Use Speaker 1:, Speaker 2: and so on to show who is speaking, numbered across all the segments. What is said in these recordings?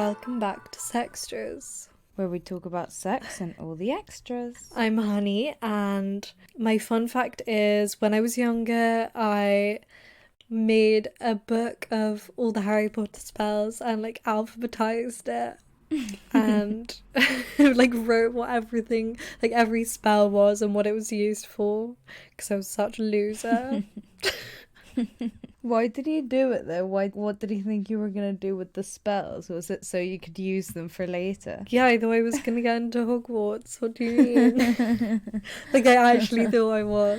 Speaker 1: welcome back to Sextras,
Speaker 2: where we talk about sex and all the extras.
Speaker 1: I'm Honey, and my fun fact is when I was younger, I made a book of all the Harry Potter spells and like alphabetized it and like wrote what everything, like every spell was and what it was used for, because I was such a loser.
Speaker 2: Why did you do it though? What did you think you were gonna do with the spells? Was it so you could use them for later?
Speaker 1: Yeah, I thought I was gonna get into Hogwarts. What do you mean? Like I actually thought I was.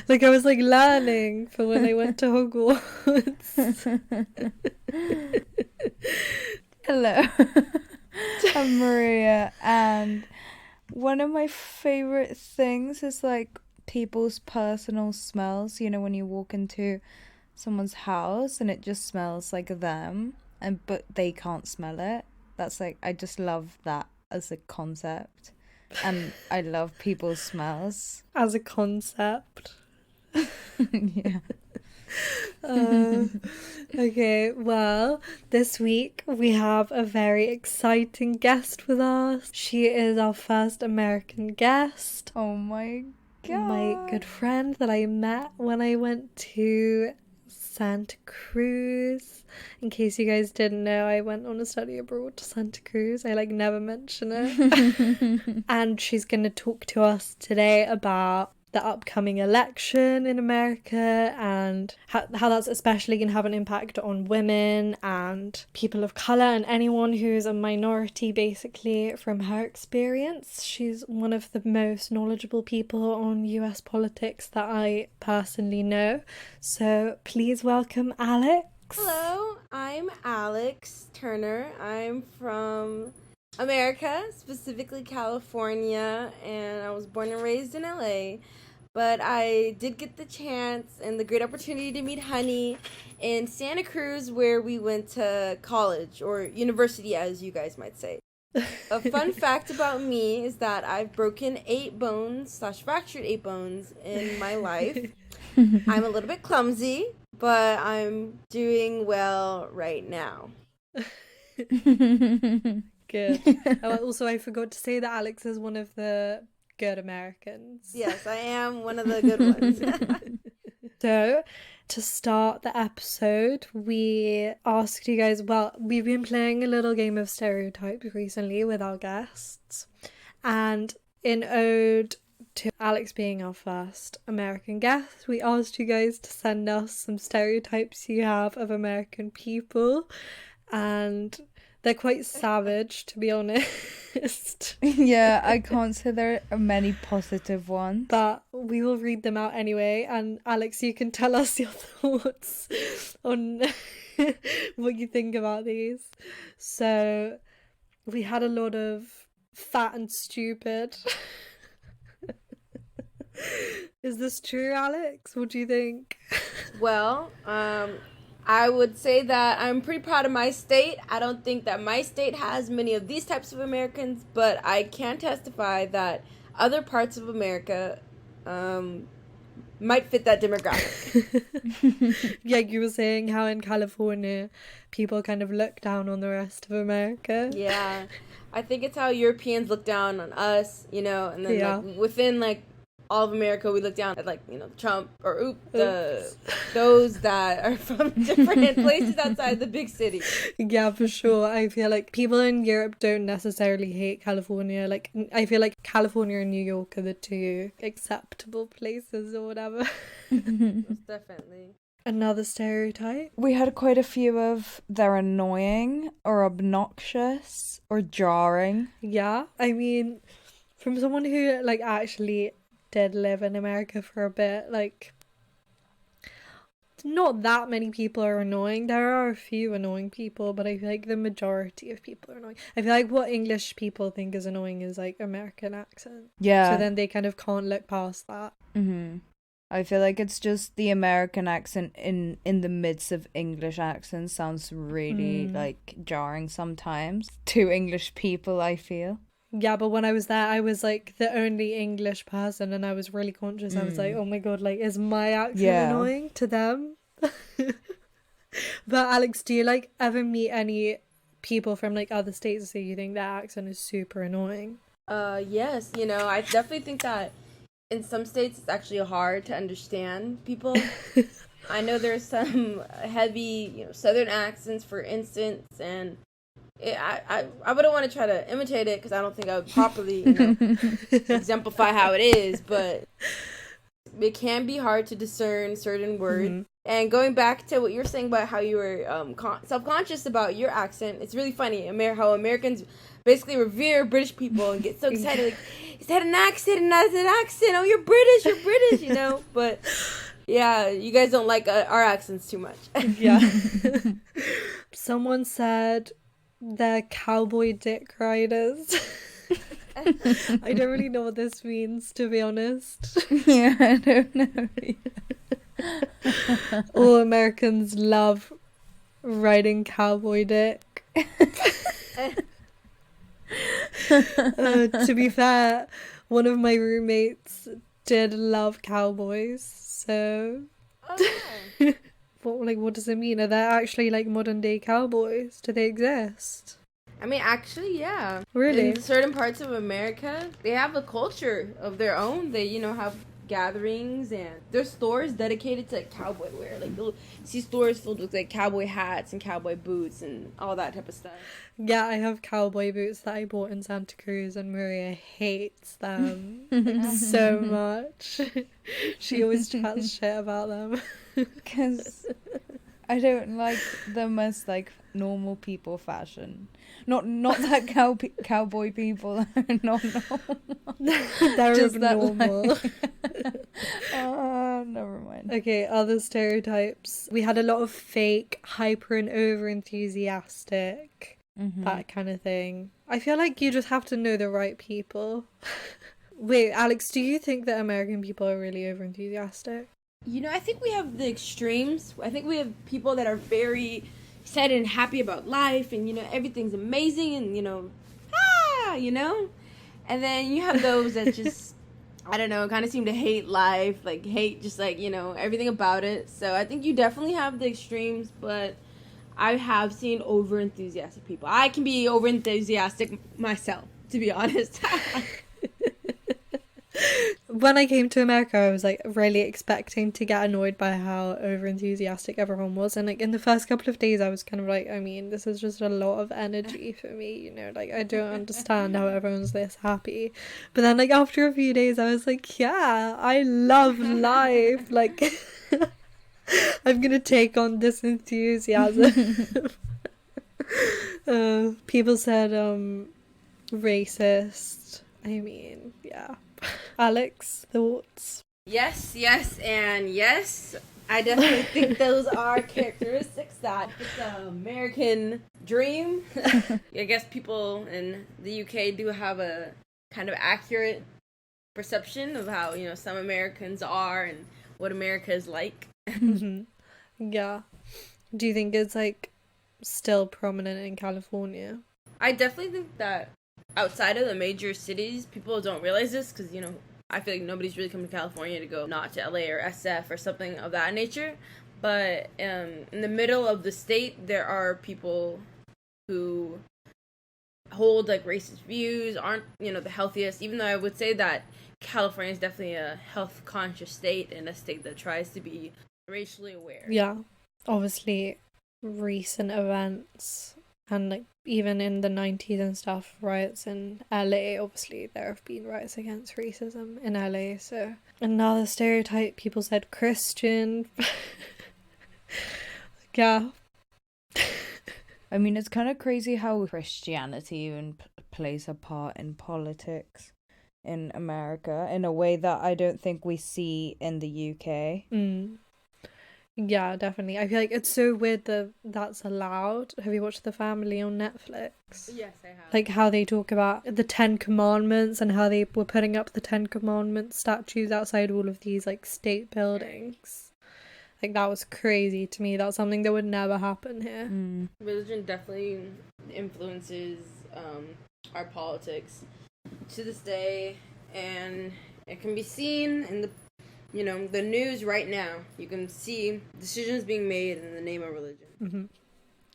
Speaker 1: Like I was like learning for when I went to Hogwarts.
Speaker 2: Hello, I'm Maria, and one of my favorite things is like people's personal smells. You know, when you walk into someone's house and it just smells like them, but they can't smell it. That's like, I just love that as a concept, and I love people's smells
Speaker 1: As a concept.
Speaker 2: yeah.
Speaker 1: Okay, well, this week we have a very exciting guest with us. She is our first American guest.
Speaker 2: Oh my god.
Speaker 1: My good friend that I met when I went to Santa Cruz. In case you guys didn't know, I went on a study abroad to Santa Cruz. I like never mention it. And she's going to talk to us today about the upcoming election in America and how that's especially going to have an impact on women and people of colour and anyone who's a minority, basically, from her experience. She's one of the most knowledgeable people on US politics that I personally know. So please welcome Alex.
Speaker 3: Hello, I'm Alex Turner. I'm from America, specifically California, and I was born and raised in LA. But I did get the chance and the great opportunity to meet Honey in Santa Cruz, where we went to college, or university, as you guys might say. A fun fact about me is that I've broken 8 bones / fractured 8 bones in my life. I'm a little bit clumsy, but I'm doing well right now.
Speaker 1: Good. Also, I forgot to say that Alex is one of the good Americans.
Speaker 3: Yes, I am one of the good ones.
Speaker 1: So, to start the episode, we asked you guys, well, we've been playing a little game of Stereotypes recently with our guests, and in ode to Alex being our first American guest, we asked you guys to send us some stereotypes you have of American people, and they're quite savage, to be honest.
Speaker 2: Yeah, I can't say there are many positive ones.
Speaker 1: But we will read them out anyway. And Alex, you can tell us your thoughts on what you think about these. So we had a lot of fat and stupid. Is this true, Alex? What do you think?
Speaker 3: Well, I would say that I'm pretty proud of my state. I don't think that my state has many of these types of Americans, but I can testify that other parts of America might fit that demographic.
Speaker 1: Yeah, you were saying how in California people kind of look down on the rest of America.
Speaker 3: Yeah, I think it's how Europeans look down on us, you know, and then like within like all of America, we look down at, like, you know, Trump or those that are from different places outside the big city.
Speaker 1: Yeah, for sure. I feel like people in Europe don't necessarily hate California. Like, I feel like California and New York are the two acceptable places or whatever.
Speaker 3: Most definitely.
Speaker 1: Another stereotype?
Speaker 2: We had quite a few of they're annoying or obnoxious or jarring.
Speaker 1: Yeah, I mean, from someone who, like, actually did live in America for a bit, like, not that many people are annoying. There are a few annoying people, but I feel like the majority of people are annoying. I feel like what English people think is annoying is like American accent.
Speaker 2: Yeah.
Speaker 1: So then they kind of can't look past that.
Speaker 2: I feel like it's just the American accent in the midst of English accents sounds really like jarring sometimes to English people, I feel.
Speaker 1: Yeah, but when I was there, I was like the only English person, and I was really conscious. I was like, oh my god, like, is my accent annoying to them? But Alex, do you like ever meet any people from like other states say you think their accent is super annoying.
Speaker 3: Yes, I definitely think that in some states it's actually hard to understand people. I know there's some heavy, southern accents, for instance, and I wouldn't want to try to imitate it because I don't think I would properly, exemplify how it is, but it can be hard to discern certain words. Mm-hmm. And going back to what you were saying about how you were self-conscious about your accent, it's really funny how Americans basically revere British people and get so excited, like, is that an accent? And that's an accent. Oh, you're British, But yeah, you guys don't like our accents too much.
Speaker 1: Yeah. Someone said they're cowboy dick riders. I don't really know what this means, to be honest.
Speaker 2: Yeah, I don't know.
Speaker 1: All Americans love riding cowboy dick. To be fair, one of my roommates did love cowboys, so...
Speaker 3: Oh.
Speaker 1: What does it mean? Are there actually like modern day cowboys? Do they exist?
Speaker 3: I mean, actually, yeah.
Speaker 1: Really?
Speaker 3: In certain parts of America, they have a culture of their own. They, have gatherings, and there's stores dedicated to cowboy wear. Like, you'll see stores filled with like cowboy hats and cowboy boots and all that type of stuff.
Speaker 1: Yeah, I have cowboy boots that I bought in Santa Cruz, and Maria hates them so much. She always chats shit about them.
Speaker 2: Because I don't like them as like normal people fashion. Not that cowboy people are not normal.
Speaker 1: They're just abnormal.
Speaker 2: Never mind.
Speaker 1: Okay, other stereotypes. We had a lot of fake, hyper and over enthusiastic, that kind of thing. I feel like you just have to know the right people. Wait, Alex, do you think that American people are really over enthusiastic?
Speaker 3: I think we have the extremes. I think we have people that are very excited and happy about life, and everything's amazing, and and then you have those that just I don't know, kind of seem to hate life, like hate just like everything about it. So I think you definitely have the extremes, but I have seen over enthusiastic people. I can be over enthusiastic myself, to be honest.
Speaker 1: When I came to America, I was like really expecting to get annoyed by how over enthusiastic everyone was, and like in the first couple of days I was kind of like, I mean, this is just a lot of energy for me, like I don't understand how everyone's this happy. But then like after a few days I was like, yeah, I love life, like I'm gonna take on this enthusiasm. People said racist. I mean, yeah. Alex, thoughts?
Speaker 3: Yes, and yes. I definitely think those are characteristics that fit the American dream. I guess people in the UK do have a kind of accurate perception of how, some Americans are and what America is like.
Speaker 1: Yeah. Do you think it's like still prominent in California?
Speaker 3: I definitely think that outside of the major cities, people don't realize this because, I feel like nobody's really coming to California to go not to LA or SF or something of that nature. But in the middle of the state, there are people who hold like racist views, aren't, the healthiest, even though I would say that California is definitely a health conscious state and a state that tries to be racially aware.
Speaker 1: Yeah. Obviously, recent events and like even in the 90s and stuff, riots in LA, obviously there have been riots against racism in LA. So another stereotype, people said Christian. Yeah.
Speaker 2: I mean, it's kind of crazy how Christianity even plays a part in politics in America in a way that I don't think we see in the UK.
Speaker 1: Yeah, definitely. I feel like it's so weird that that's allowed. Have you watched The Family on Netflix?
Speaker 3: Yes, I have.
Speaker 1: Like how they talk about the 10 Commandments and how they were putting up the 10 Commandments statues outside all of these like state buildings. Like that was crazy to me. That was something that would never happen here.
Speaker 3: Religion definitely influences our politics to this day, and it can be seen in the the news right now. You can see decisions being made in the name of religion.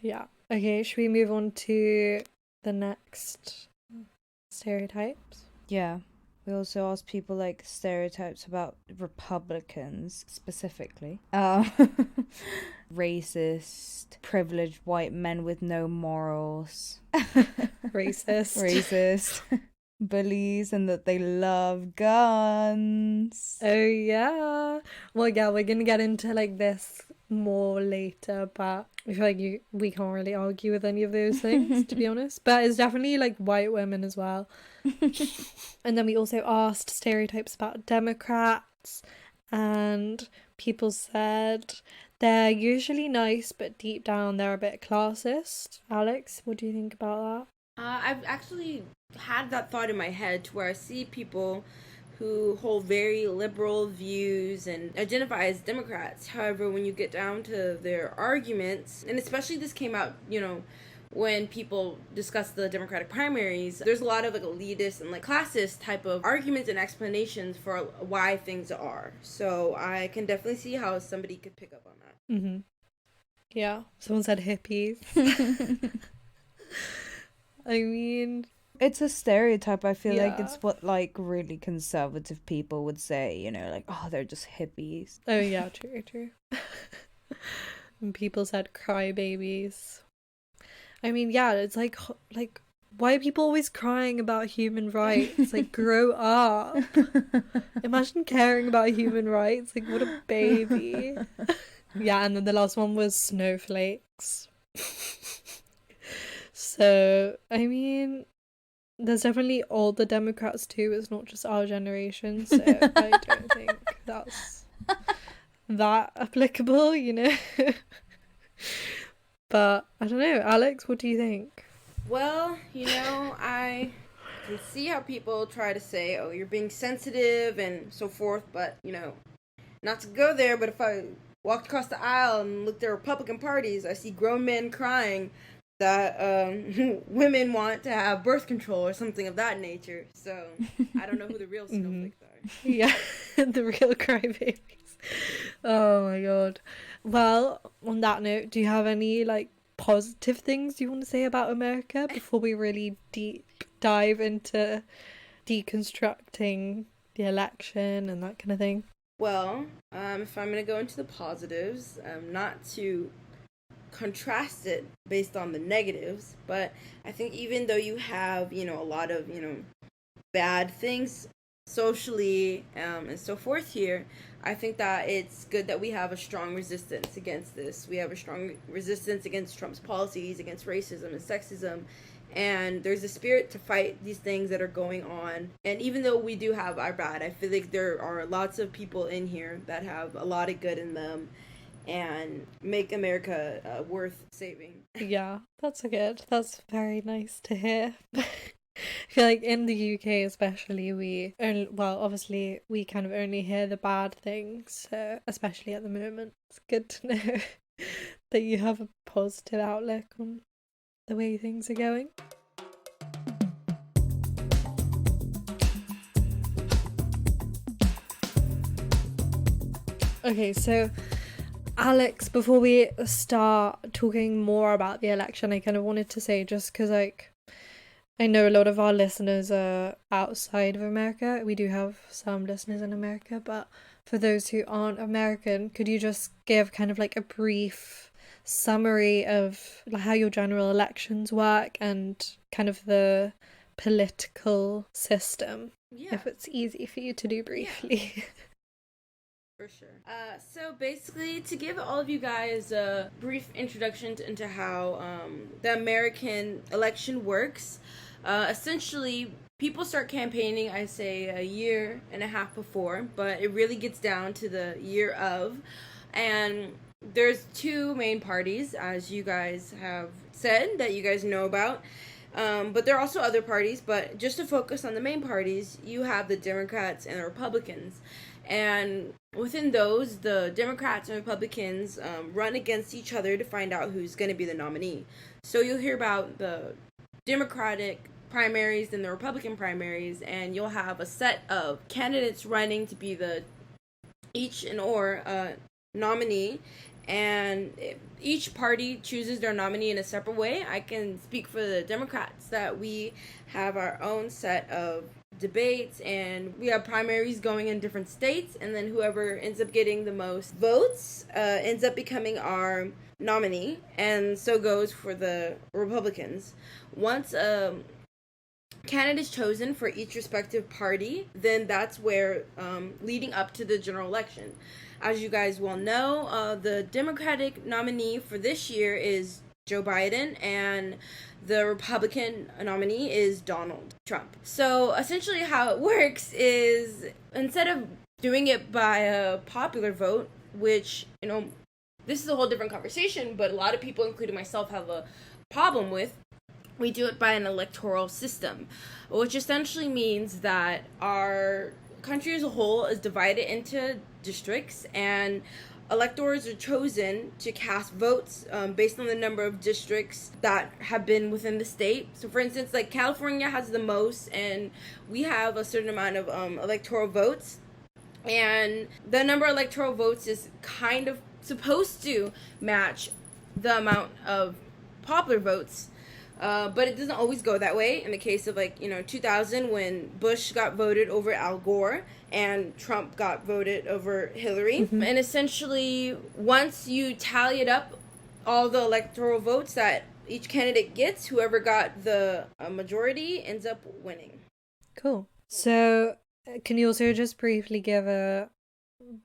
Speaker 1: Yeah. Okay, should we move on to the next stereotypes?
Speaker 2: Yeah. We also asked people like stereotypes about Republicans specifically. Racist, privileged white men with no morals.
Speaker 1: Racist.
Speaker 2: Bullies, and that they love guns.
Speaker 1: Oh, yeah. Well, yeah, we're gonna get into like this more later, but I feel like we can't really argue with any of those things, to be honest. But it's definitely like white women as well. And then we also asked stereotypes about Democrats, and people said they're usually nice, but deep down they're a bit classist. Alex, what do you think about that?
Speaker 3: I've actually had that thought in my head to where I see people who hold very liberal views and identify as Democrats. However, when you get down to their arguments, and especially this came out, when people discuss the Democratic primaries, there's a lot of like elitist and like classist type of arguments and explanations for why things are. So I can definitely see how somebody could pick up on that.
Speaker 1: Mm-hmm. Yeah, someone said hippies. I mean,
Speaker 2: it's a stereotype. I feel like
Speaker 1: Yeah.
Speaker 2: it's what like really conservative people would say, like, oh, they're just hippies.
Speaker 1: Oh yeah, true. And people said crybabies. I mean, yeah, it's like why are people always crying about human rights? Like, grow up. Imagine caring about human rights. Like, what a baby. Yeah, and then the last one was snowflakes. So, I mean, there's definitely older Democrats too. It's not just our generation. So I don't think that's that applicable, But I don't know. Alex, what do you think?
Speaker 3: Well, I can see how people try to say, oh, you're being sensitive and so forth, but, not to go there, but if I walked across the aisle and looked at Republican parties, I see grown men crying that women want to have birth control or something of that nature. So I don't know who the real snowflakes are.
Speaker 1: Yeah, the real crybabies. Oh my god. Well, on that note, do you have any like positive things you want to say about America before we really deep dive into deconstructing the election and that kind of thing?
Speaker 3: Well, if I'm going to go into the positives, not to contrast it based on the negatives, but I think even though you have, a lot of, bad things socially and so forth here, I think that it's good that we have a strong resistance against this. We have a strong resistance against Trump's policies, against racism and sexism, and there's a spirit to fight these things that are going on. And even though we do have our bad, I feel like there are lots of people in here that have a lot of good in them and make America worth saving.
Speaker 1: Yeah, that's good. That's very nice to hear. I feel like in the UK especially, obviously we kind of only hear the bad things, so especially at the moment. It's good to know that you have a positive outlook on the way things are going. Okay, so Alex, before we start talking more about the election, I kind of wanted to say, just because I know a lot of our listeners are outside of America. We do have some listeners in America, but for those who aren't American, could you just give kind of like a brief summary of how your general elections work and kind of the political system?
Speaker 3: Yeah.
Speaker 1: If it's easy for you to do briefly.
Speaker 3: Yeah. For sure. So basically, to give all of you guys a brief introduction into how the American election works, essentially, people start campaigning, I say, a year and a half before, but it really gets down to the year of. And there's two main parties, as you guys have said, that you guys know about. But there are also other parties, but just to focus on the main parties, you have the Democrats and the Republicans. And within those, the Democrats and Republicans run against each other to find out who's going to be the nominee. So you'll hear about the Democratic primaries and the Republican primaries, and you'll have a set of candidates running to be the each and or nominee. and each party chooses their nominee in a separate way. I can speak for the Democrats that we have our own set of debates, and we have primaries going in different states, and then whoever ends up getting the most votes ends up becoming our nominee, and so goes for the Republicans. Once candidate is chosen for each respective party, then that's where leading up to the general election. As you guys well know, the Democratic nominee for this year is Joe Biden, and the Republican nominee is Donald Trump. So essentially how it works is, instead of doing it by a popular vote, which, this is a whole different conversation, but a lot of people, including myself, have a problem with, we do it by an electoral system, which essentially means that our country as a whole is divided into districts, and electors are chosen to cast votes based on the number of districts that have been within the state. So for instance, like California has the most, and we have a certain amount of electoral votes, and the number of electoral votes is kind of supposed to match the amount of popular votes. But it doesn't always go that way. In the case of 2000, when Bush got voted over Al Gore and Trump got voted over Hillary. Mm-hmm. And essentially, once you tally it up, all the electoral votes that each candidate gets, whoever got the majority ends up winning.
Speaker 1: Cool. So can you also just briefly give a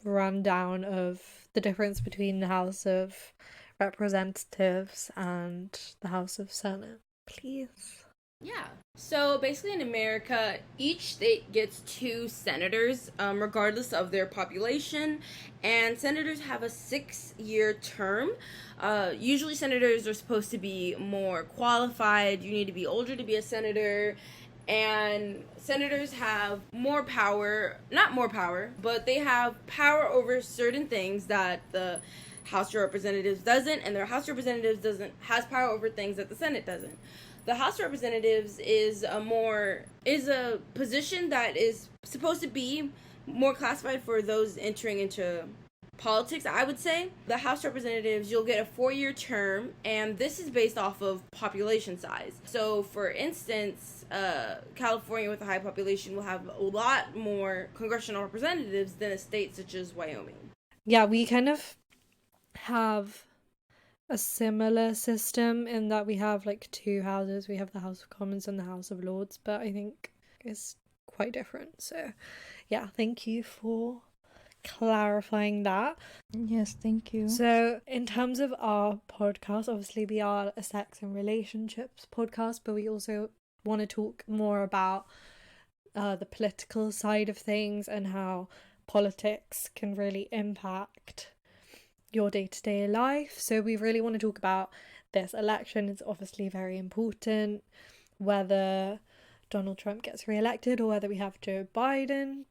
Speaker 1: rundown of the difference between the House of Representatives and the House of Senate, please?
Speaker 3: Yeah. So basically in America, each state gets 2 senators, regardless of their population, and senators have a 6-year term. Usually senators are supposed to be more qualified. You need to be older to be a senator. And senators have more power, not more power, but they have power over certain things that the House of Representatives doesn't, and their House of Representatives has power over things that the Senate doesn't. The House of Representatives is a position that is supposed to be more classified for those entering into politics, I would say. The House of Representatives, you'll get a 4-year term, and this is based off of population size. So, for instance, California with a high population will have a lot more congressional representatives than a state such as Wyoming.
Speaker 1: Yeah, we kind of have a similar system in that we have 2 houses. We have the House of Commons and the House of Lords, but I think it's quite different. So, yeah, thank you for clarifying that.
Speaker 2: Yes, thank you.
Speaker 1: So in terms of our podcast, obviously we are a sex and relationships podcast, but we also want to talk more about the political side of things and how politics can really impact your day-to-day life. So we really want to talk about this election. It's obviously very important, whether Donald Trump gets re-elected or whether we have Joe Biden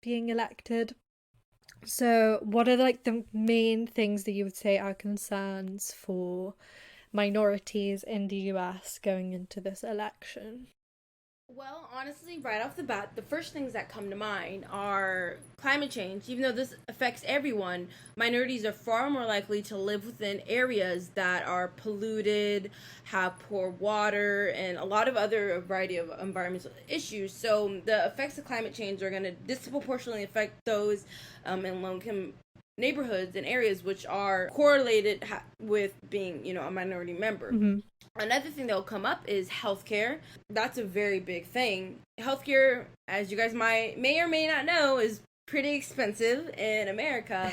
Speaker 1: being elected. So what are the main things that you would say are concerns for minorities in the US going into this election?
Speaker 3: Well, honestly, right off the bat, the first things that come to mind are climate change. Even though this affects everyone, minorities are far more likely to live within areas that are polluted, have poor water, and a lot of other variety of environmental issues. So the effects of climate change are going to disproportionately affect those in low-income neighborhoods and areas which are correlated with being, a minority member. Mm-hmm. Another thing that will come up is healthcare. That's a very big thing. Healthcare, as you guys may or may not know, is pretty expensive in America.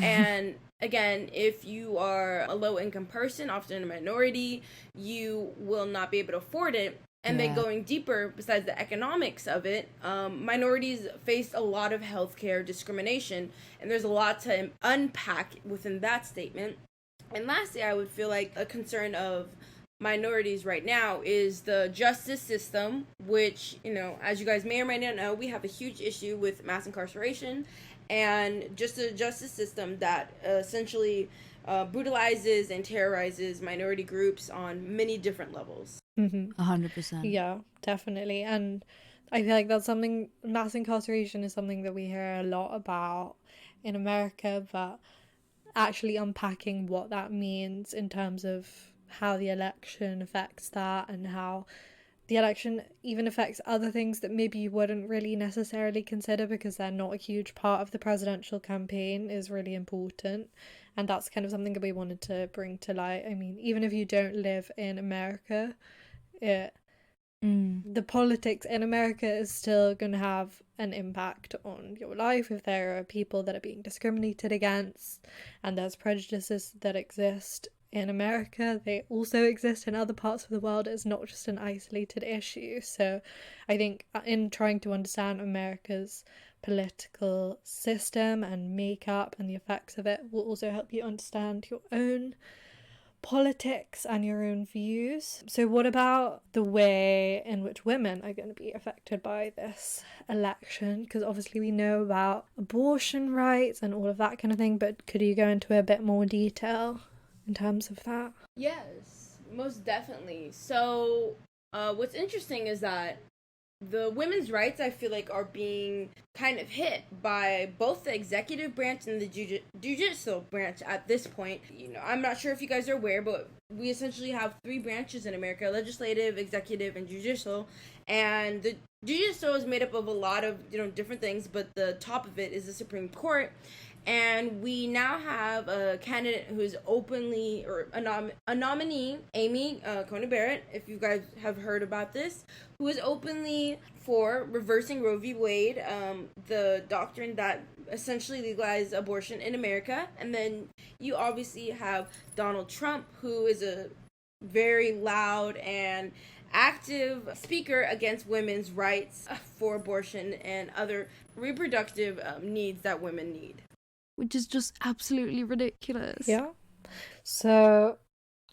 Speaker 3: And again, if you are a low-income person, often a minority, you will not be able to afford it. And then going deeper, besides the economics of it, minorities face a lot of healthcare discrimination, and there's a lot to unpack within that statement. And lastly, I would feel like a concern of minorities right now is the justice system, which, as you guys may or may not know, we have a huge issue with mass incarceration and just a justice system that essentially brutalizes and terrorizes minority groups on many different levels.
Speaker 2: 100%.
Speaker 1: Yeah, definitely. And I feel like that's something, mass incarceration is something that we hear a lot about in America, but actually unpacking what that means in terms of how the election affects that, and how the election even affects other things that maybe you wouldn't really necessarily consider because they're not a huge part of the presidential campaign, is really important. And that's kind of something that we wanted to bring to light. I mean, even if you don't live in America, the politics in America is still going to have an impact on your life if there are people that are being discriminated against, and there's prejudices that exist in America. They also exist in other parts of the world. It's not just an isolated issue. So I think in trying to understand America's political system and makeup and the effects of it will also help you understand your own politics and your own views. So what about the way in which women are going to be affected by this election? Because obviously we know about abortion rights and all of that kind of thing, but could you go into a bit more detail in terms of that?
Speaker 3: Yes, most definitely. So what's interesting is that the women's rights, I feel like, are being kind of hit by both the executive branch and the judicial branch at this point. You know, I'm not sure if you guys are aware, but we essentially have three branches in America: legislative, executive, and judicial. And the judicial is made up of a lot of, different things, but the top of it is the Supreme Court. And we now have a candidate who's openly, or a nominee, Amy Coney Barrett, if you guys have heard about this, who is openly for reversing Roe v. Wade, the doctrine that essentially legalized abortion in America. And then you obviously have Donald Trump, who is a very loud and active speaker against women's rights for abortion and other reproductive needs that women need.
Speaker 2: Which is just absolutely ridiculous.
Speaker 1: Yeah. So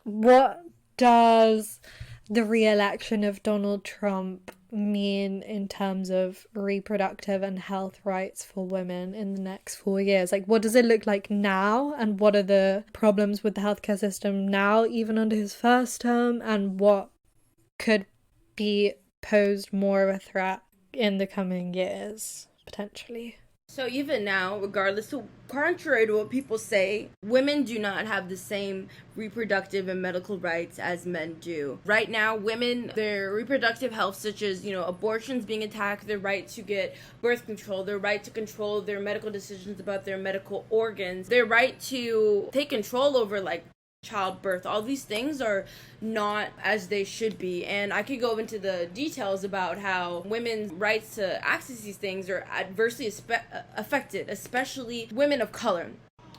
Speaker 1: what does the re-election of Donald Trump mean in terms of reproductive and health rights for women in the next 4 years? Like, what does it look like now, and what are the problems with the healthcare system now, even under his first term, and what could be posed more of a threat in the coming years, potentially?
Speaker 3: So even now, regardless, so contrary to what people say, women do not have the same reproductive and medical rights as men do. Right now, women, their reproductive health, such as, abortions being attacked, their right to get birth control, their right to control their medical decisions about their medical organs, their right to take control over, childbirth, all these things are not as they should be. And I could go into the details about how women's rights to access these things are adversely affected, especially women of color.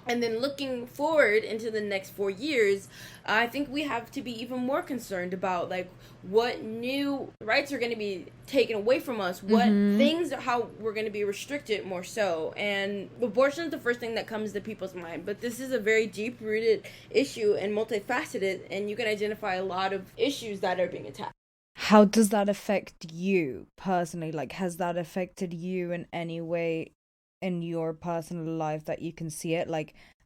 Speaker 3: And then looking forward into the next 4 years, I think we have to be even more concerned about what new rights are going to be taken away from us, what things, how we're going to be restricted more so. And abortion is the first thing that comes to people's mind, but this is a very deep-rooted issue and multifaceted, and you can identify a lot of issues that are being attacked.
Speaker 2: How does that affect you personally? Has that affected you in any way in your personal life that you can see it?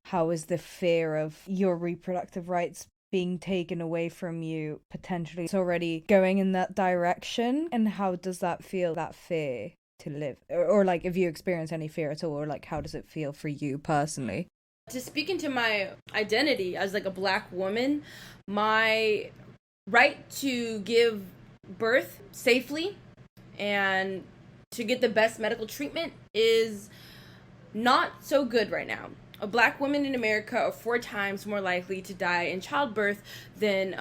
Speaker 2: How is the fear of your reproductive rights being taken away from you potentially it's already going in that direction? And how does that feel, that fear to live? Or if you experience any fear at all, or how does it feel for you personally?
Speaker 3: To speak into my identity as a Black woman, my right to give birth safely and to get the best medical treatment is not so good right now. Black women in America are 4 times more likely to die in childbirth than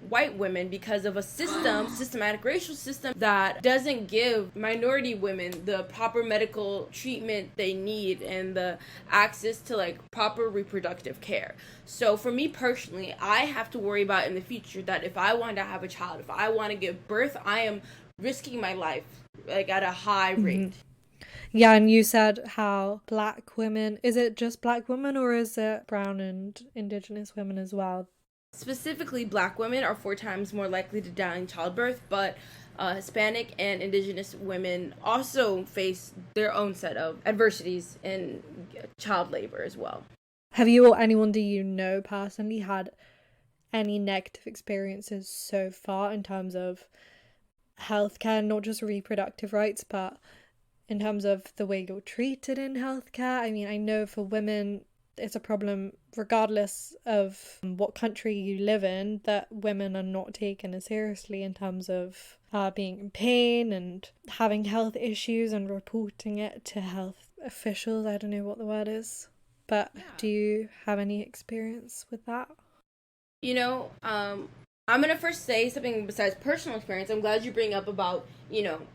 Speaker 3: white women because of a systematic racial system that doesn't give minority women the proper medical treatment they need and the access to proper reproductive care. So for me personally, I have to worry about in the future that if I want to have a child, if I want to give birth, I am risking my life at a high rate.
Speaker 1: Yeah, and you said how Black women, is it just Black women or is it brown and Indigenous women as well?
Speaker 3: Specifically, Black women are 4 times more likely to die in childbirth, but Hispanic and Indigenous women also face their own set of adversities in child labor as well.
Speaker 1: Have you or anyone do you know personally had any negative experiences so far in terms of healthcare, not just reproductive rights, but in terms of the way you're treated in healthcare? I mean, I know for women, it's a problem regardless of what country you live in, that women are not taken as seriously in terms of being in pain and having health issues and reporting it to health officials. I don't know what the word is, but do you have any experience with that?
Speaker 3: You know, I'm going to first say something besides personal experience. I'm glad you bring up about,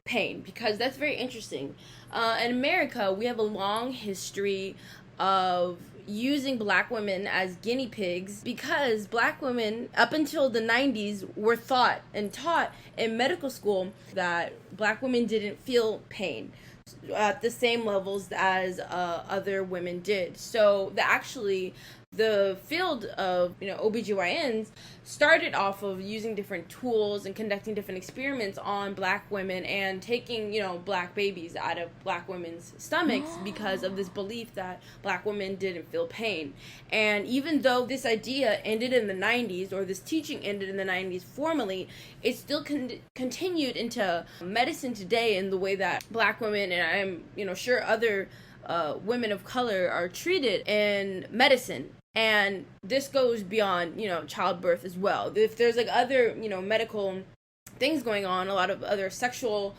Speaker 3: pain, because that's very interesting. In America, we have a long history of using black women as guinea pigs, because black women, up until the 90s, were thought and taught in medical school that black women didn't feel pain at the same levels as other women did. So the field of OBGYNs started off of using different tools and conducting different experiments on black women and taking black babies out of black women's stomachs because of this belief that black women didn't feel pain. And even though this idea ended in the 90s, or this teaching ended in the 90s formally, it still continued into medicine today in the way that black women, and I'm sure other women of color, are treated in medicine. And this goes beyond, childbirth as well. If there's other, medical things going on, a lot of other sexual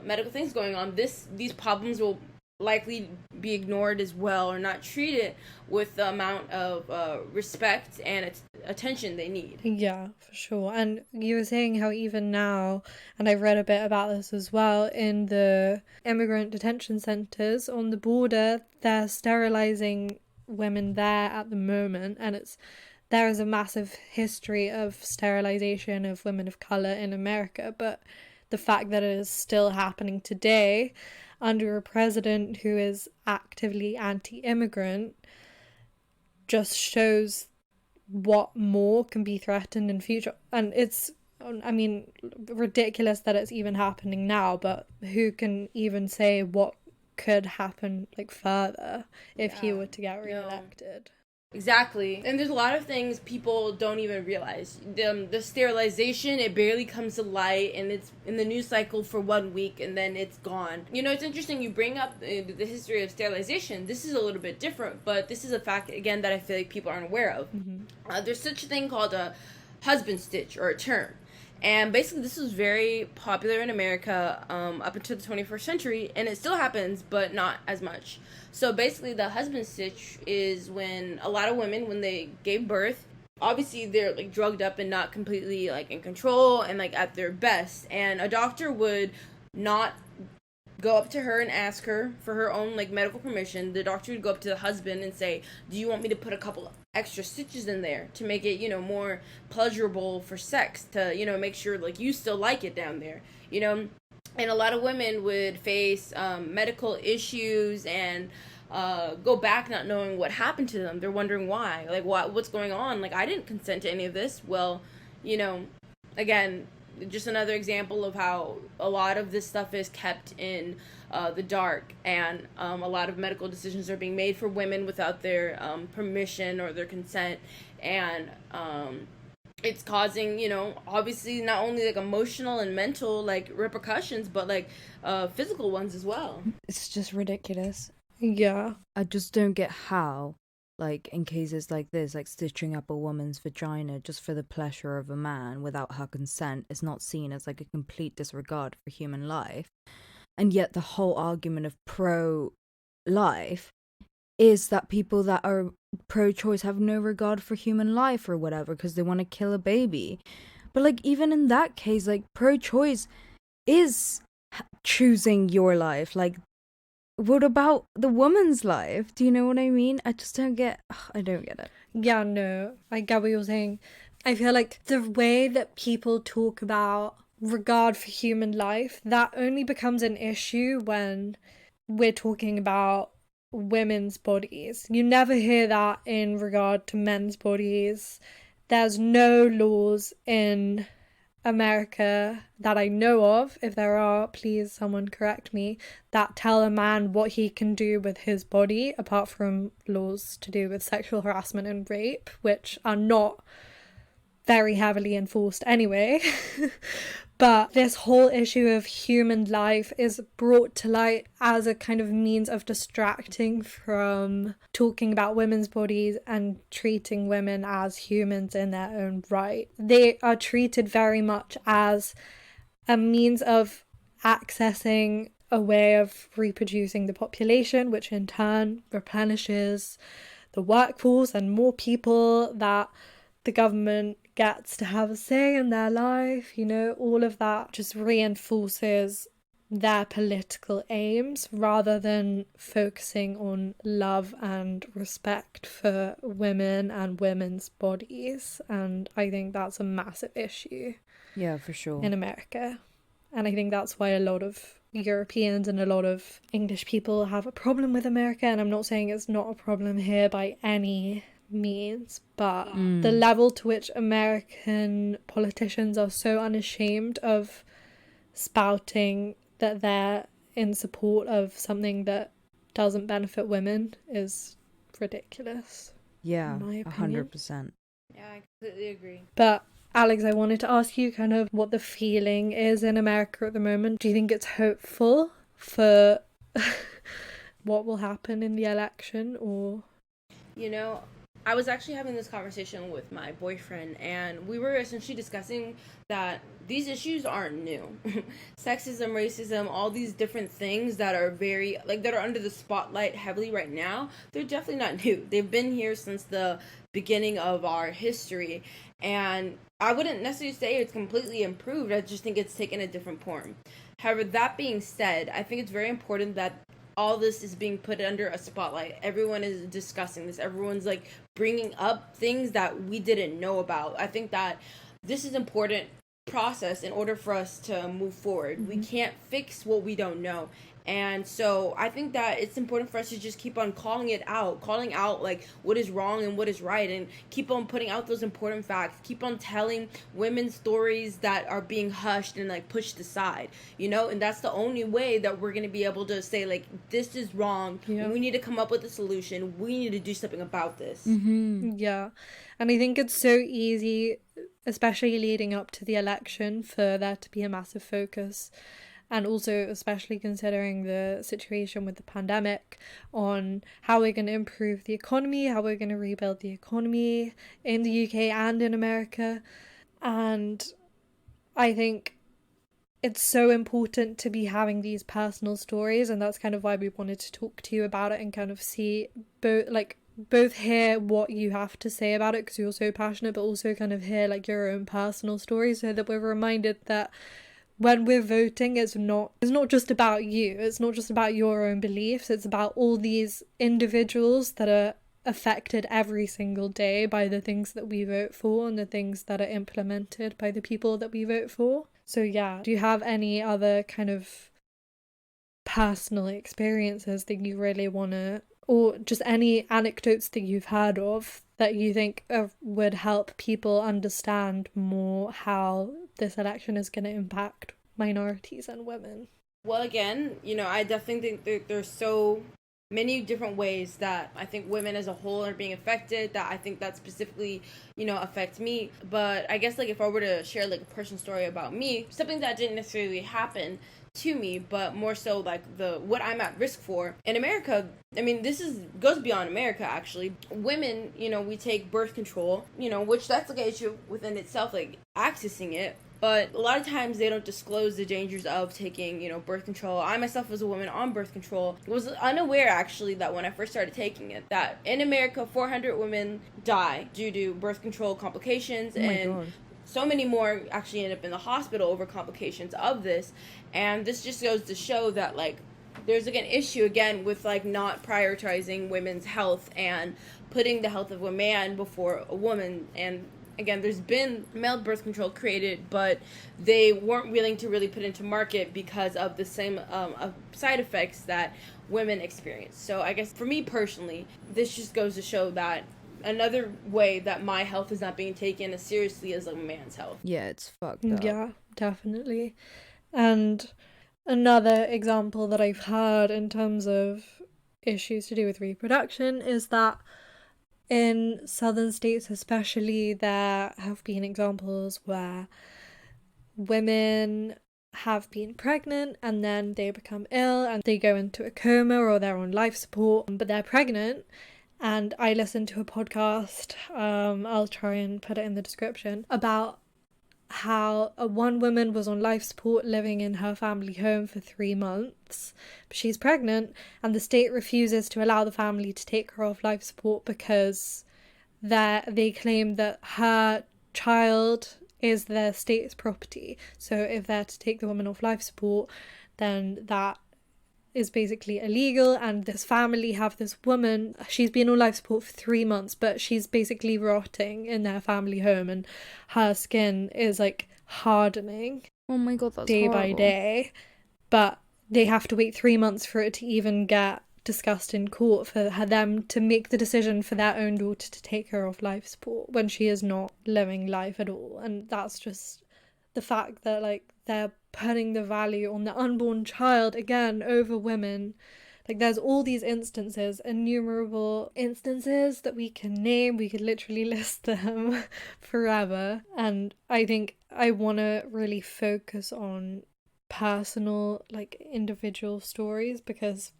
Speaker 3: medical things going on, these problems will likely be ignored as well, or not treated with the amount of respect and attention they need.
Speaker 1: Yeah, for sure. And you were saying how even now, and I've read a bit about this as well, in the immigrant detention centers on the border, they're sterilizing women there at the moment, and there is a massive history of sterilization of women of color in America, but the fact that it is still happening today under a president who is actively anti-immigrant just shows what more can be threatened in future. And it's, ridiculous that it's even happening now, but who can even say what could happen further if he were to get reelected?
Speaker 3: Exactly. And there's a lot of things people don't even realize. The sterilization, it barely comes to light, and it's in the news cycle for 1 week and then it's gone. It's interesting you bring up the history of sterilization. This is a little bit different, but this is a fact, again, that I feel like people aren't aware of. Mm-hmm. There's such a thing called a husband stitch, or a term. And basically, this was very popular in America up until the 21st century, and it still happens, but not as much. So basically, the husband stitch is when a lot of women, when they gave birth, obviously they're drugged up and not completely in control and at their best, and a doctor would not go up to her and ask her for her own medical permission. The doctor would go up to the husband and say, do you want me to put a couple extra stitches in there to make it more pleasurable for sex, to make sure you still like it down there, and a lot of women would face medical issues and go back not knowing what happened to them. They're wondering why, what's going on, I didn't consent to any of this. Well, again, just another example of how a lot of this stuff is kept in the dark, and a lot of medical decisions are being made for women without their permission or their consent, and it's causing, obviously not only emotional and mental repercussions, but physical ones as well.
Speaker 2: It's just ridiculous.
Speaker 1: Yeah.
Speaker 2: I just don't get how, in cases like this, stitching up a woman's vagina just for the pleasure of a man without her consent is not seen as a complete disregard for human life. And yet the whole argument of pro-life is that people that are pro-choice have no regard for human life or whatever, because they want to kill a baby. But even in that case, pro-choice is choosing your life. What about the woman's life? Do you know what I mean? I don't get it.
Speaker 1: Yeah, no, I get what you're saying. I feel the way that people talk about regard for human life, that only becomes an issue when we're talking about women's bodies. You never hear that in regard to men's bodies. There's no laws in America that I know of, if there are, please someone correct me, that tell a man what he can do with his body, apart from laws to do with sexual harassment and rape, which are not very heavily enforced anyway. But this whole issue of human life is brought to light as a kind of means of distracting from talking about women's bodies and treating women as humans in their own right. They are treated very much as a means of accessing a way of reproducing the population, which in turn replenishes the workforce and more people that the government gets to have a say in their life. You know, all of that just reinforces their political aims rather than focusing on love and respect for women and women's bodies. And I think that's a massive issue.
Speaker 2: Yeah, for sure.
Speaker 1: In America. And I think that's why a lot of Europeans and a lot of English people have a problem with America. And I'm not saying it's not a problem here by any means, but the level to which American politicians are so unashamed of spouting that they're in support of something that doesn't benefit women is ridiculous.
Speaker 2: Yeah,
Speaker 1: in my opinion.
Speaker 2: 100%.
Speaker 3: Yeah, I completely agree.
Speaker 1: But Alex, I wanted to ask you kind of what the feeling is in America at the moment. Do you think it's hopeful for what will happen in the election, or?
Speaker 3: You know, I was actually having this conversation with my boyfriend, and we were essentially discussing that these issues aren't new. Sexism, racism, all these different things that are that are under the spotlight heavily right now, they're definitely not new. They've been here since the beginning of our history, and I wouldn't necessarily say it's completely improved. I just think it's taken a different form. However, that being said, I think it's very important that all this is being put under a spotlight. Everyone is discussing this. Everyone's like bringing up things that we didn't know about. I think that this is important process in order for us to move forward. Mm-hmm. We can't fix what we don't know. And so I think that it's important for us to just keep on calling out like what is wrong and what is right, and keep on putting out those important facts, keep on telling women's stories that are being hushed and like pushed aside, you know, and that's the only way that we're going to be able to say like, this is wrong. Yeah. We need to come up with a solution. We need to do something about this.
Speaker 1: Mm-hmm. Yeah. And I think it's so easy, especially leading up to the election, for there to be a massive focus. And also, especially considering the situation with the pandemic, on how we're going to improve the economy, how we're going to rebuild the economy in the UK and in America. And I think it's so important to be having these personal stories, and that's kind of why we wanted to talk to you about it and kind of see both hear what you have to say about it because you're so passionate, but also kind of hear like your own personal stories, so that we're reminded that when we're voting, it's not just about you. It's not just about your own beliefs. It's about all these individuals that are affected every single day by the things that we vote for and the things that are implemented by the people that we vote for. So yeah, do you have any other kind of personal experiences that you really want to, or just any anecdotes that you've heard of that you think would help people understand more how this election is going to impact minorities and women?
Speaker 3: Well, again, you know, I definitely think there's so many different ways that I think women as a whole are being affected, that I think that specifically, you know, affects me. But I guess, like, if I were to share, like, a personal story about me, something that didn't necessarily happen to me, but more so like what I'm at risk for in America. I mean, goes beyond America, actually. Women, you know, we take birth control, you know, which that's like an issue within itself, like accessing it. But a lot of times they don't disclose the dangers of taking, you know, birth control. I myself, as a woman on birth control, was unaware, actually, that when I first started taking it, that in America 400 women die due to birth control complications, and so many more actually end up in the hospital over complications of this. And this just goes to show that, like, there's like an issue again with like not prioritizing women's health and putting the health of a man before a woman. And again, there's been male birth control created, but they weren't willing to really put into market because of the same side effects that women experience. So I guess for me personally, this just goes to show that another way that my health is not being taken as seriously as a man's health.
Speaker 2: Yeah, it's fucked up.
Speaker 1: Yeah, definitely. And another example that I've heard in terms of issues to do with reproduction is that in southern states especially, there have been examples where women have been pregnant and then they become ill and they go into a coma or they're on life support, but they're pregnant. And I listened to a podcast, I'll try and put it in the description, about how one woman was on life support living in her family home for 3 months. But she's pregnant and the state refuses to allow the family to take her off life support because they claim that her child is their state's property. So if they're to take the woman off life support, then that is basically illegal. And this family have this woman, she's been on life support for 3 months, but she's basically rotting in their family home and her skin is like hardening.
Speaker 2: Oh my god, that's
Speaker 1: day
Speaker 2: horrible.
Speaker 1: by day. But they have to wait 3 months for it to even get discussed in court for them to make the decision for their own daughter to take her off life support when she is not living life at all. And that's just the fact that like they're putting the value on the unborn child again over women. Like there's all these instances, innumerable instances that we can name. We could literally list them forever. And I think I want to really focus on personal, like individual stories because,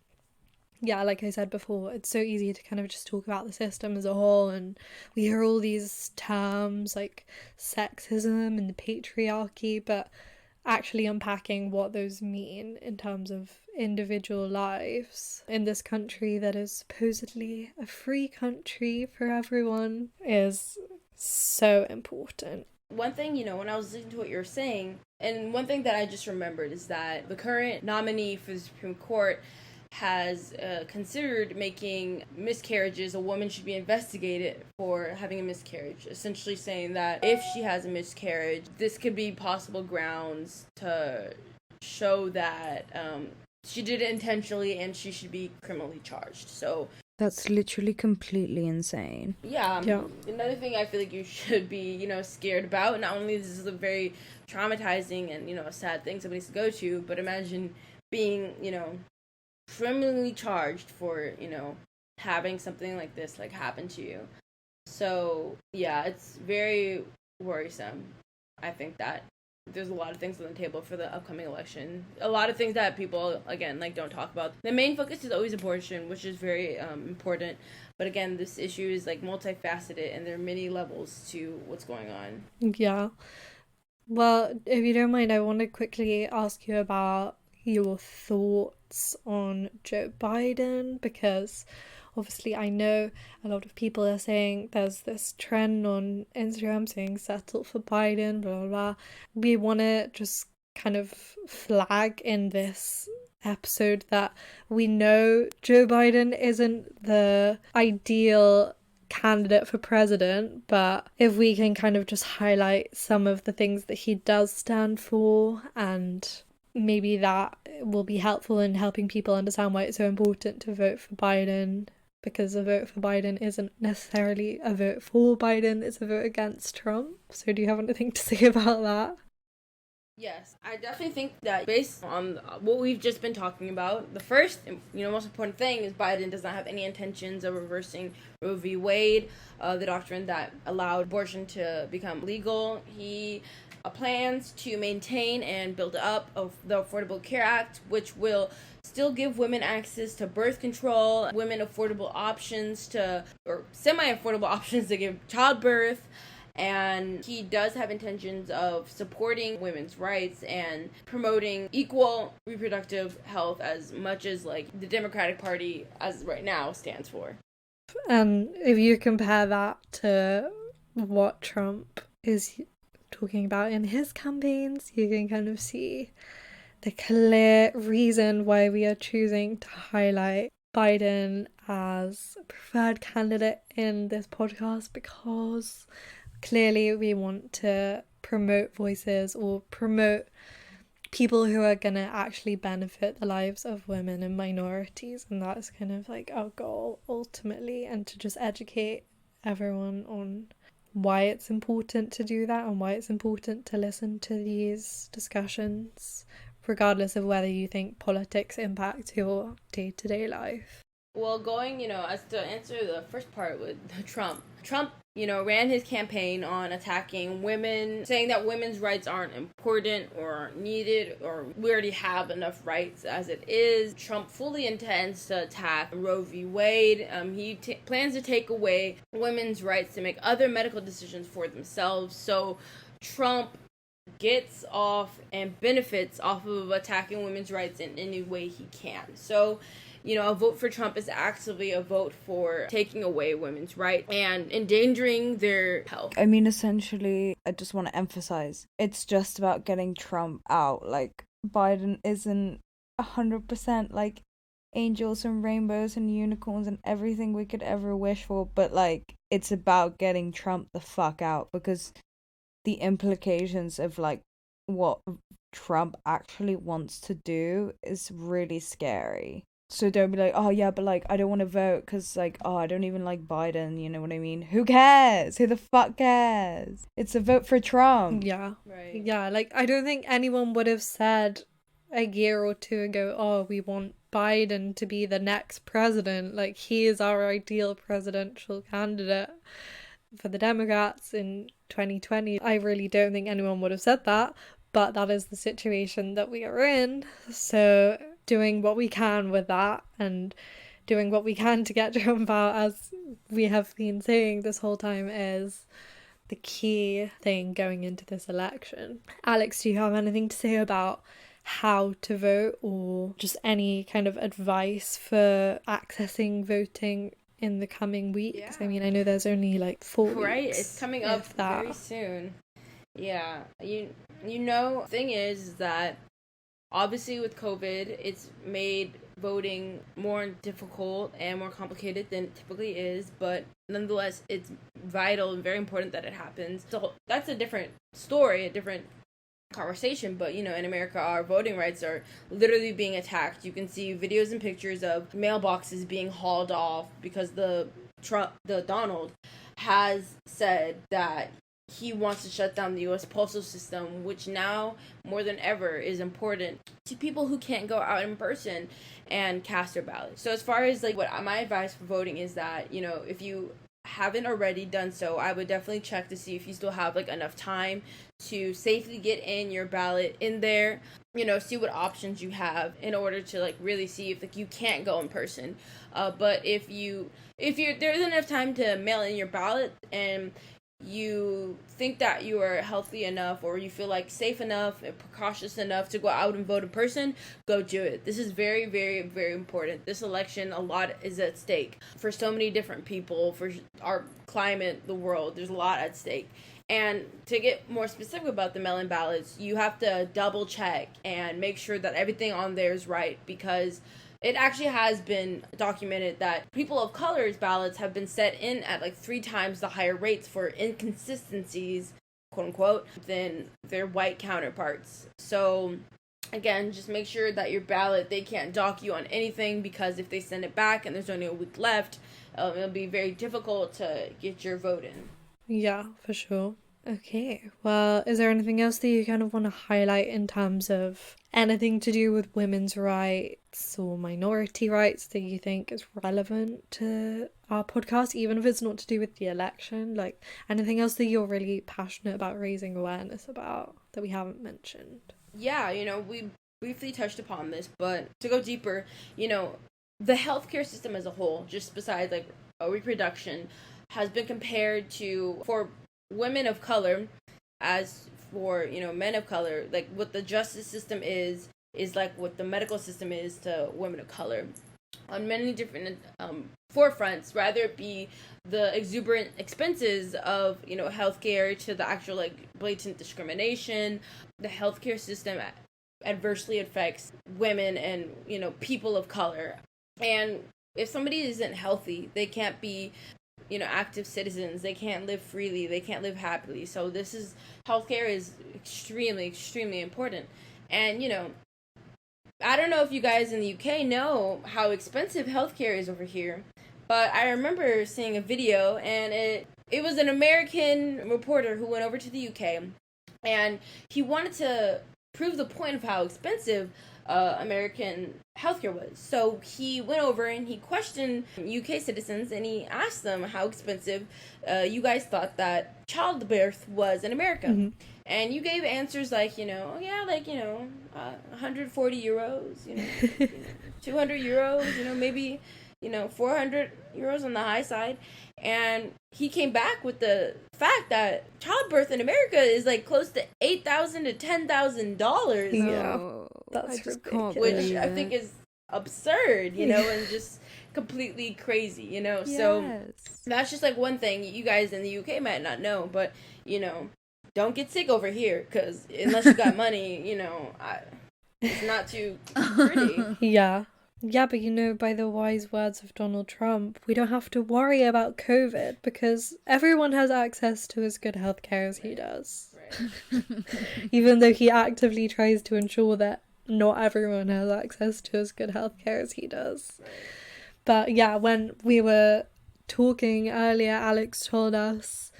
Speaker 1: yeah, like I said before, it's so easy to kind of just talk about the system as a whole, and we hear all these terms like sexism and the patriarchy, but actually unpacking what those mean in terms of individual lives in this country that is supposedly a free country for everyone is so important.
Speaker 3: One thing, when I was listening to what you were saying, and one thing that I just remembered is that the current nominee for the Supreme Court has considered making miscarriages, a woman should be investigated for having a miscarriage, essentially saying that if she has a miscarriage, this could be possible grounds to show that she did it intentionally and she should be criminally charged. So
Speaker 2: that's literally completely insane.
Speaker 3: Yeah. Another thing I feel like you should be, scared about, not only is this a very traumatizing and, a sad thing somebody needs to go to, but imagine being, criminally charged for, having something like this, happen to you. So, yeah, it's very worrisome. I think that there's a lot of things on the table for the upcoming election. A lot of things that people, again, don't talk about. The main focus is always abortion, which is very important. But again, this issue is, multifaceted, and there are many levels to what's going on.
Speaker 1: Yeah. Well, if you don't mind, I want to quickly ask you about your thoughts on Joe Biden, because obviously I know a lot of people are saying there's this trend on Instagram saying settle for Biden, blah, blah, blah. We want to just kind of flag in this episode that we know Joe Biden isn't the ideal candidate for president, but if we can kind of just highlight some of the things that he does stand for, and maybe that will be helpful in helping people understand why it's so important to vote for Biden, because a vote for Biden isn't necessarily a vote for Biden, it's a vote against Trump. So do you have anything to say about that?
Speaker 3: Yes, I definitely think that based on what we've just been talking about, the first, most important thing is Biden does not have any intentions of reversing Roe v. Wade, the doctrine that allowed abortion to become legal. He plans to maintain and build up of the Affordable Care Act, which will still give women access to birth control, women affordable options or semi-affordable options to give childbirth. And he does have intentions of supporting women's rights and promoting equal reproductive health as much as the Democratic Party as right now stands for.
Speaker 1: And if you compare that to what Trump is talking about in his campaigns, you can kind of see the clear reason why we are choosing to highlight Biden as a preferred candidate in this podcast, because clearly we want to promote voices or promote people who are going to actually benefit the lives of women and minorities, and that is kind of our goal ultimately, and to just educate everyone on why it's important to do that and why it's important to listen to these discussions, regardless of whether you think politics impact your day-to-day life.
Speaker 3: Well, going, as to answer the first part with Trump ran his campaign on attacking women, saying that women's rights aren't important or aren't needed, or we already have enough rights as it is. Trump fully intends to attack Roe v. Wade. He plans to take away women's rights to make other medical decisions for themselves. So Trump gets off and benefits off of attacking women's rights in any way he can. So a vote for Trump is actually a vote for taking away women's rights and endangering their health.
Speaker 2: I mean, essentially, I just want to emphasize, it's just about getting Trump out. Like, Biden isn't 100% like angels and rainbows and unicorns and everything we could ever wish for, but like, it's about getting Trump the fuck out, because the implications of like what Trump actually wants to do is really scary. So don't be like, oh yeah, but like I don't want to vote because like, oh, I don't even like Biden, you know what I mean? Who cares? Who the fuck cares? It's a vote for Trump.
Speaker 1: Yeah.
Speaker 3: Right.
Speaker 1: Yeah, like I don't think anyone would have said a year or two ago, oh, we want Biden to be the next president. Like, he is our ideal presidential candidate for the Democrats in 2020. I really don't think anyone would have said that, but that is the situation that we are in. So doing what we can with that and doing what we can to get Trump out, as we have been saying this whole time, is the key thing going into this election. Alex, do you have anything to say about how to vote, or just any kind of advice for accessing voting in the coming weeks?
Speaker 3: Yeah.
Speaker 1: I mean, I know there's only like 4 weeks.
Speaker 3: Right, it's coming up very soon. Yeah, thing is that obviously with COVID, it's made voting more difficult and more complicated than it typically is, but nonetheless, it's vital and very important that it happens. So that's a different story, a different conversation, but in America, our voting rights are literally being attacked. You can see videos and pictures of mailboxes being hauled off because the Donald has said that he wants to shut down the U.S. postal system, which now more than ever is important to people who can't go out in person and cast their ballot. So as far as like what my advice for voting is that, if you haven't already done so, I would definitely check to see if you still have like enough time to safely get in your ballot in there, see what options you have in order to like really see if like you can't go in person. But if there's enough time to mail in your ballot and you think that you are healthy enough, or you feel like safe enough and precautious enough to go out and vote in person, go do it. This is very, very, very important. This election, a lot is at stake for so many different people, for our climate, the world. There's a lot at stake. And to get more specific about the mail-in ballots, you have to double check and make sure that everything on there is right, because it actually has been documented that people of color's ballots have been set in at like 3 times the higher rates for inconsistencies, quote unquote, than their white counterparts. So again, just make sure that your ballot, they can't dock you on anything, because if they send it back and there's only a week left, it'll be very difficult to get your vote in.
Speaker 1: Yeah, for sure. Okay, well, is there anything else that you kind of want to highlight in terms of anything to do with women's rights or minority rights that you think is relevant to our podcast, even if it's not to do with the election? Like, anything else that you're really passionate about raising awareness about that we haven't mentioned?
Speaker 3: Yeah, we briefly touched upon this, but to go deeper, the healthcare system as a whole, just besides like reproduction, has been compared to, for women of color as for men of color, like what the justice system is like what the medical system is to women of color on many different forefronts, rather it be the exuberant expenses of healthcare to the actual like blatant discrimination. The healthcare system adversely affects women and people of color, and if somebody isn't healthy, they can't be active citizens. They can't live freely. They can't live happily. So healthcare is extremely, extremely important. And, I don't know if you guys in the UK know how expensive healthcare is over here, but I remember seeing a video, and it was an American reporter who went over to the UK, and he wanted to prove the point of how expensive American healthcare was. So he went over and he questioned UK citizens, and he asked them how expensive you guys thought that childbirth was in America. Mm-hmm. And you gave answers like, 140 euros, 200 euros, maybe, 400 euros on the high side. And he came back with the fact that childbirth in America is like close to $8,000 to $10,000.
Speaker 1: Yeah, that's ridiculous.
Speaker 3: Which I think is absurd, and just completely crazy, Yes. So that's just like one thing you guys in the UK might not know, but don't get sick over here, because unless you got money, it's not too pretty.
Speaker 1: Yeah, but by the wise words of Donald Trump, we don't have to worry about COVID because everyone has access to as good healthcare as he does. Right. Even though he actively tries to ensure that not everyone has access to as good healthcare as he does. Right. But yeah, when we were talking earlier, Alex told us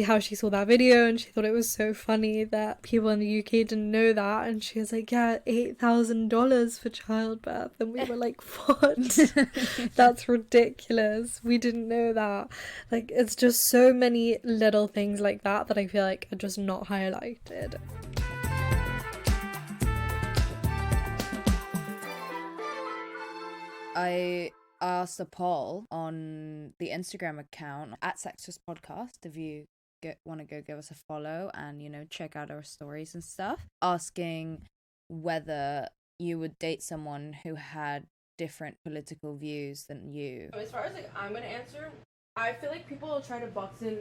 Speaker 1: how she saw that video and she thought it was so funny that people in the UK didn't know that, and she was like, yeah, $8,000 for childbirth, and we were like, what? That's ridiculous. We didn't know that. Like, it's just so many little things like that I feel like are just not highlighted.
Speaker 2: I asked a poll on the Instagram account @Sexist Podcast, if you want to go give us a follow and check out our stories and stuff, asking whether you would date someone who had different political views than you.
Speaker 3: As far as I'm gonna answer, I feel like people will try to box in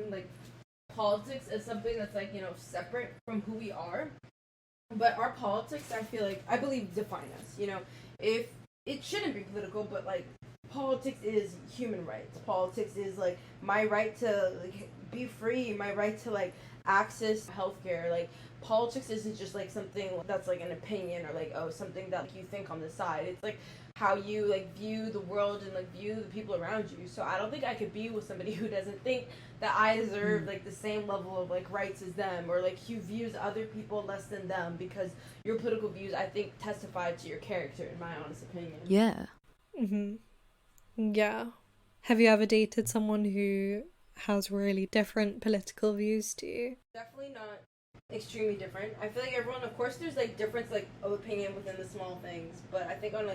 Speaker 3: politics as something that's separate from who we are, but our politics, I believe, define us. If it shouldn't be political, but politics is human rights. Politics is my right to be free, my right to access healthcare. Politics isn't just something that's an opinion or something that you think on the side. It's how you view the world and view the people around you. So I don't think I could be with somebody who doesn't think that I deserve the same level of rights as them, or who views other people less than them, because your political views, I think, testify to your character, in my honest opinion.
Speaker 2: Yeah.
Speaker 1: Mhm. Yeah. Have you ever dated someone who has really different political views to you?
Speaker 3: Definitely not extremely different. I feel like everyone, of course, there's difference of opinion within the small things, but I think on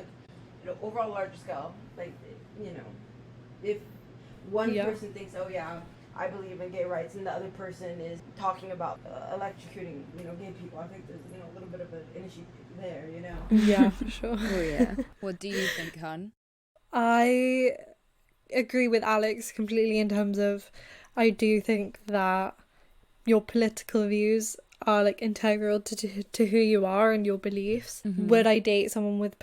Speaker 3: overall larger scale, if one person thinks, oh yeah, I believe in gay rights, and the other person is talking about electrocuting, gay people, I think there's a little bit of an issue there,
Speaker 1: Yeah, for sure.
Speaker 2: Oh yeah. What do you think, hon?
Speaker 1: I agree with Alex completely in terms of, I do think that your political views are integral to who you are and your beliefs. Mm-hmm. Would I date someone with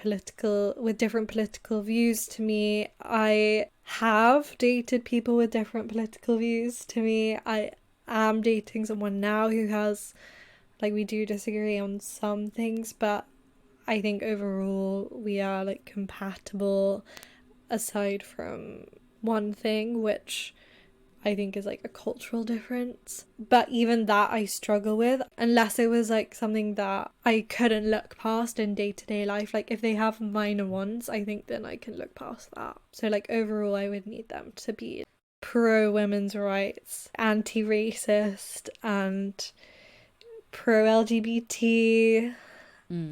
Speaker 1: different political views to me? I have dated people with different political views to me. I am dating someone now who has, we do disagree on some things, but I think overall we are compatible, aside from one thing, which I think is a cultural difference. But even that I struggle with, unless it was something that I couldn't look past in day-to-day life. If they have minor ones, I think then I can look past that. So overall I would need them to be pro women's rights, anti-racist, and pro LGBT,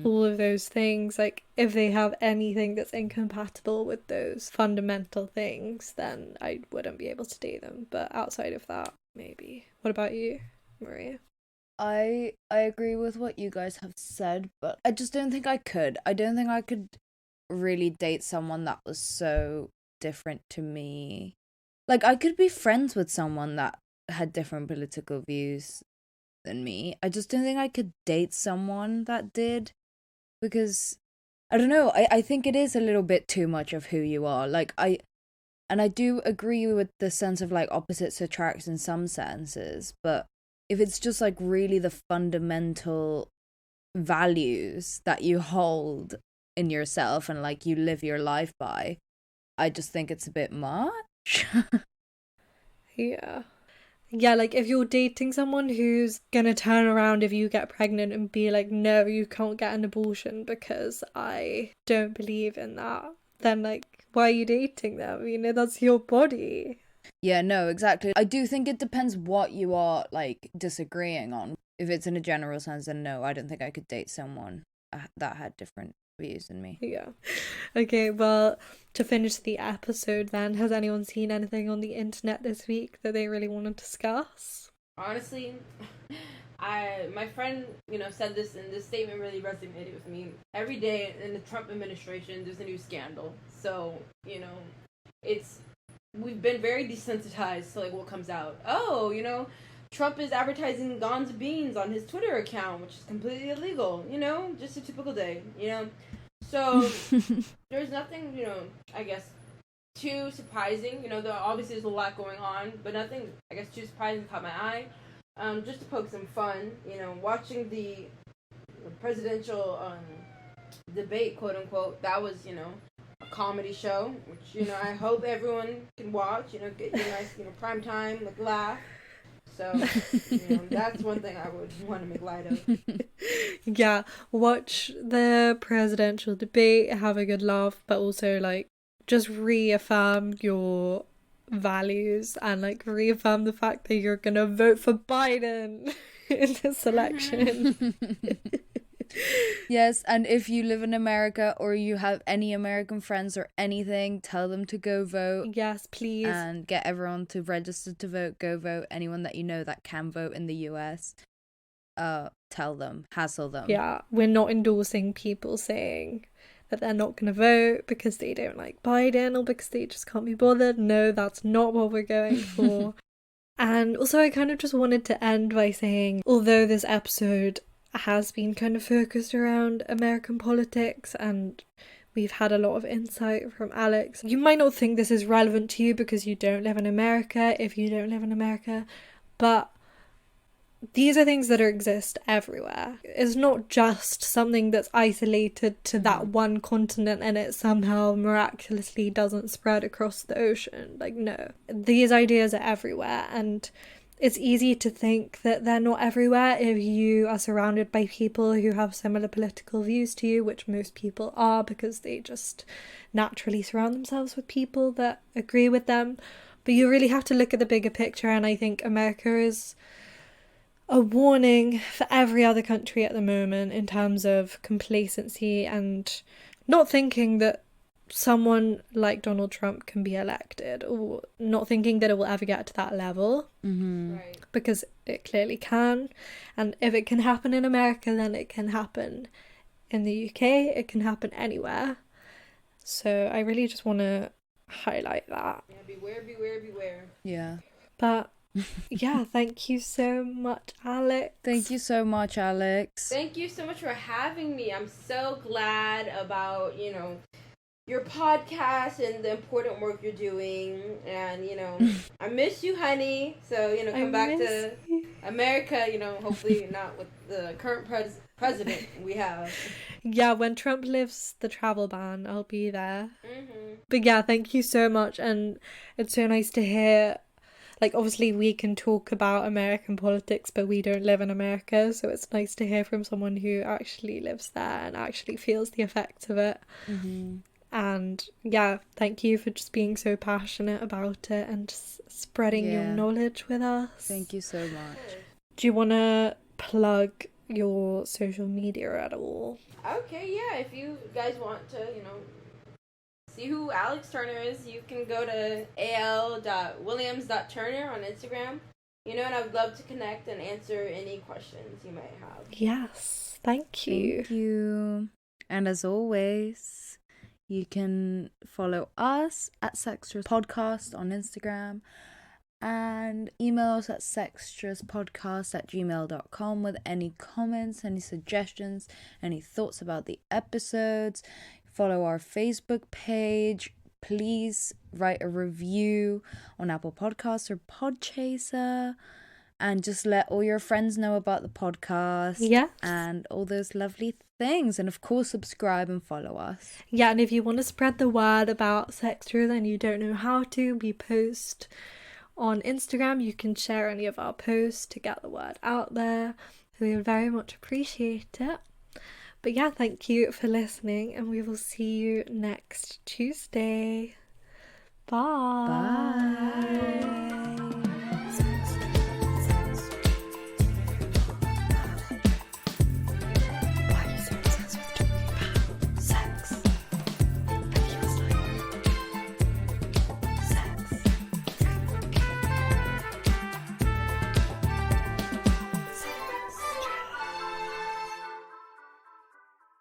Speaker 1: all of those things. If they have anything that's incompatible with those fundamental things, then I wouldn't be able to date them. But outside of that, maybe. What about you, Maria?
Speaker 2: I agree with what you guys have said, but I just don't think I could. I don't think I could really date someone that was so different to me. I could be friends with someone that had different political views than me. I just don't think I could date someone that did, because I don't know, I think it is a little bit too much of who you are. I do agree with the sense of opposites attract in some senses, but if it's just really the fundamental values that you hold in yourself and you live your life by, I just think it's a bit much.
Speaker 1: Yeah, like if you're dating someone who's gonna turn around if you get pregnant and be like, no, you can't get an abortion because I don't believe in that, then like, why are you dating them? You know, that's your body.
Speaker 2: Yeah, no, exactly. I do think it depends what you are, like, disagreeing on. If it's in a general sense, then no, I don't think I could date someone that had different views than me.
Speaker 1: Yeah. Okay, well, to finish the episode then, has anyone seen anything on the internet this week that they really want to discuss?
Speaker 3: Honestly, my friend, said this, and this statement really resonated with me. Every day in the Trump administration, there's a new scandal. So, we've been very desensitized to like what comes out. Oh, Trump is advertising Gonza beans on his Twitter account, which is completely illegal. Just a typical day. So there's nothing, I guess, too surprising. Obviously there's a lot going on, but nothing, I guess, too surprising caught my eye. Just to poke some fun, watching the presidential debate, quote unquote. That was, a comedy show, which I hope everyone can watch. Get your nice, prime time, like laugh. So, that's one thing I would want to make light of.
Speaker 1: Yeah, watch the presidential debate, have a good laugh, but also like just reaffirm your values and like reaffirm the fact that you're gonna vote for Biden in this election.
Speaker 2: Yes, and if you live in America or you have any American friends or anything, tell them to go vote.
Speaker 1: Yes, please.
Speaker 2: And get everyone to register to vote, go vote. Anyone that you know that can vote in the US, tell them, hassle them.
Speaker 1: Yeah, we're not endorsing people saying that they're not going to vote because they don't like Biden or because they just can't be bothered. No, that's not what we're going for. And also, I kind of just wanted to end by saying, although this episode has been kind of focused around American politics and we've had a lot of insight from Alex, you might not think this is relevant to you because you don't live in America, if you don't live in America, but these are things that exist everywhere. It's not just something that's isolated to that one continent and it somehow miraculously doesn't spread across the ocean. Like, no. These ideas are everywhere, and it's easy to think that they're not everywhere if you are surrounded by people who have similar political views to you, which most people are because they just naturally surround themselves with people that agree with them. But you really have to look at the bigger picture, and I think America is a warning for every other country at the moment in terms of complacency and not thinking that someone like Donald Trump can be elected, or not thinking that it will ever get to that level.
Speaker 3: Right.
Speaker 1: Because it clearly can, and if it can happen in America, then it can happen in the UK, it can happen anywhere. So I really just want to highlight that.
Speaker 3: Yeah, beware, beware, beware.
Speaker 2: Yeah.
Speaker 1: But yeah, thank you so much, Alex.
Speaker 2: Thank you so much, Alex.
Speaker 3: Thank you so much for having me. I'm so glad about, your podcast and the important work you're doing. And, I miss you, honey. So, come back to America, hopefully not with the current president we have.
Speaker 1: Yeah, when Trump lifts the travel ban, I'll be there. But yeah, thank you so much. And it's so nice to hear. Like, obviously, we can talk about American politics, but we don't live in America. So it's nice to hear from someone who actually lives there and actually feels the effects of it. And yeah, thank you for just being so passionate about it and just spreading your knowledge with us.
Speaker 2: Thank you so much.
Speaker 1: Do you want to plug your social media at all?
Speaker 3: Okay, yeah. If you guys want to, see who Alex Turner is, you can go to al.williams.turner on Instagram. And I would love to connect and answer any questions you might have.
Speaker 1: Yes, thank you.
Speaker 2: Thank you. And as always, you can follow us at Sextras Podcast on Instagram and email us at sextraspodcast@gmail.com with any comments, any suggestions, any thoughts about the episodes. Follow our Facebook page. Please write a review on Apple Podcasts or Podchaser. And just let all your friends know about the podcast.
Speaker 1: Yes.
Speaker 2: And all those lovely things. And of course, subscribe and follow us.
Speaker 1: Yeah, and if you want to spread the word about Sextras and you don't know how to, we post on Instagram. You can share any of our posts to get the word out there. We would very much appreciate it. But yeah, thank you for listening, and we will see you next Tuesday. Bye.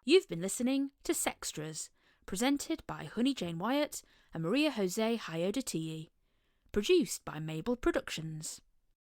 Speaker 4: You've been listening to Sextras, presented by Honey Jane Wyatt and Maria Jose Hayodatiyi. Produced by Mabel Productions.